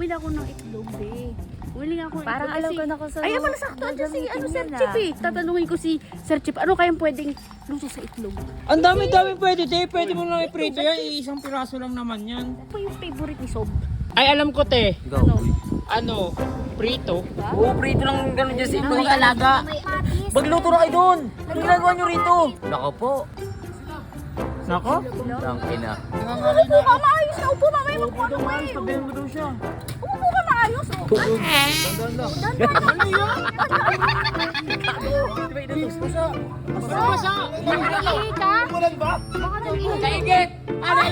bumili ako ng itlog, be. Bumili nga ako ng Parang itlog alam kasi... ko na kung saan Ay, mo malasakto. Andiyan si gagamitin Sir yan, Chip eh. Tatanungin ko si Sir Chip, ano kayang pwedeng luto sa itlog? Ang dami-dami pwede, te. Pwede mo lang iprito yan. Isang piraso lang naman yan. Ano pa yung favorite ni Sob? Ay, alam ko, te. Ano? Ano? Prito. Oo, prito lang gano'n dyan sa ito. Ang alaga. Magluto na kayo doon. Ano ginagawa nyo rito? Nako po. Nako? Ang ina. Umupo ka, maayos na upo. Mamaya magkuha ka kayo. Sabihin mo daw siya. Umupo ka, maayos. Oh. Basa! Nag-ihi ka? Baka nag-ihi. Kaigit! Aray!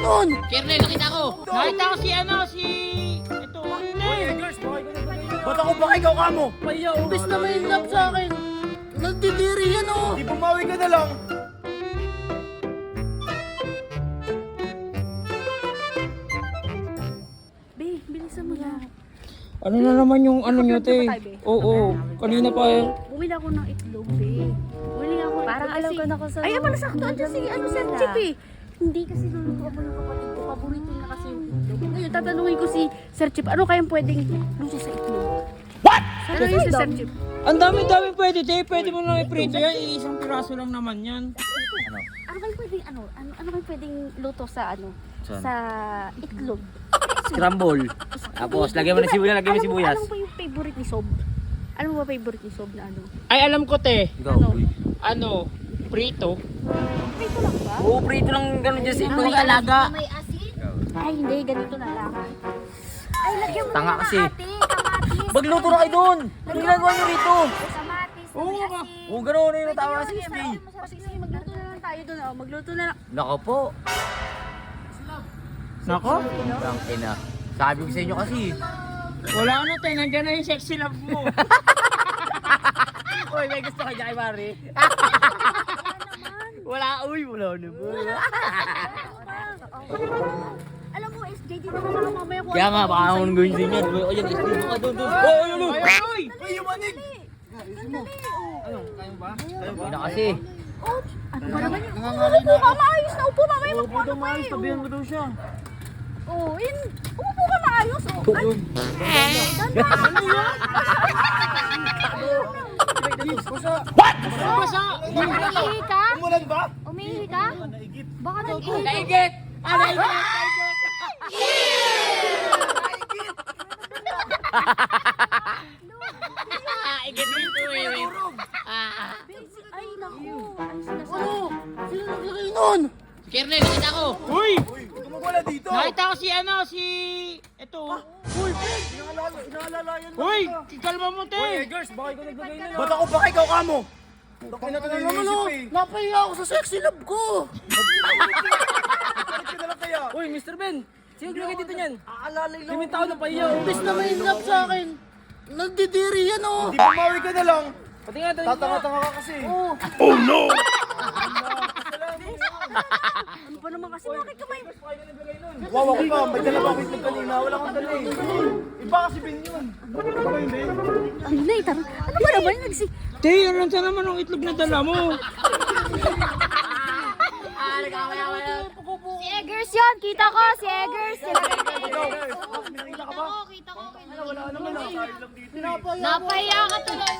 Doon! Kernel, nakita ko! Nakita ko si ano, si... Ito, Ba't ako ba ikaw kamo? Imbes na may love sa akin. Nagdidiri yan oh. Di bumawi ka na lang. Be, bilisan mo na. Ano na naman yung ano nyo, te? Itlog na ba tayo, be? Oo, kanina pa eh. Bumili ako ng itlog, be. Bumili ako ng Parang itlog alam kasi- ko na kung saan Ay, mo malasakto. Andiyan si Sir gagamitin Chip yan. eh. Hindi kasi luluto ako ng kapatid ko. Paborito niya kasi yung itlog. Ngayon, tatanungin ko si Sir Chip, ano kayang pwedeng luto sa itlog? What? Ano yun si Sir Chip? Ang dami-dami pwede, te. Pwede mo lang iprito yan. Isang piraso lang naman yan. Ano kayang pwedeng, ano kayang pwedeng luto sa Saan? sa itlog? Scramble. Tapos, lagyan mo ng sibuyas, lagyan mo ng sibuyas. Alam mo ba yung favorite ni Sob? Ano ba favorite ni Sob na ano? Ay, alam ko, te. Go. Ano? Prito. Prito lang ba? Oo, prito lang gano'n dyan sa ito. Ang alaga. Ay, hindi. Ganito na lang. Ay, lagyan mo Tanga ng kasi. kamatis. Magluto na kayo doon. Ano ginagawa nyo rito? Kamatis, Oo may nga. asin. Oo, gano'n yung tama si Sige, SB. sige, magluto na lang tayo doon. Oh. Magluto na lang. Nako po. Nako? Ang ina. Sabi ko sa inyo kasi. Wala na, te. Nandiyan na yung sexy love mo. Uy, may gusto ka dyan kay Mari. Wala, uy, wala na po. Alam mo, SJ, dito na lang mamaya ko. Kaya nga, baka akong gawin sa inyo. O, yan, SB mo ka doon, doon. Oh, yun, yun. Ay! Uy, yung manig. Ina kasi. Ano ba naman yun? Umupo ka, maayos na upo. Mamaya magkuha ka kayo. Sabihan mo daw siya. Oh, umupo ka, maayos. Oh. Ay, Basa! umihi ka? Umulan ba? Umihi ka? Baka nag-ihi ka. Kaigit! Aray! Igit dito eh. Ay, naku. Sino naglagay nun? Kernel, nakita ko. Uy! Gumagwala dito. Nakita ko si ano, si... Ito. Uy! Kalma mo, te. Ba't ako ba ikaw kamo? Napahiya ako sa sexy love ko. Uy, Mr. Ben. Sino glagay dito niyan? Aalalay lang. Limang taon na pahiya. Imbes na may love sa akin. Nagdidiri yan oh. Di bumawi ka na lang. Pati nga, tatanga-tanga ka kasi. Oh no! Ano pa naman kasi bakit ka may... Wawa ko pa, may dala pa ako itlog kanina. Wala kang dala eh. Iba kasi Ben yun. Ano ba yun, Ben? Ay, later. Ano ba naman nagsi... Te, ano sa naman ang itlog na dala mo? Si Eggers yun. Kita ko, si Eggers. Nakita ka ba? Kita ko. Wala naman ah. Napahiya ka tuloy.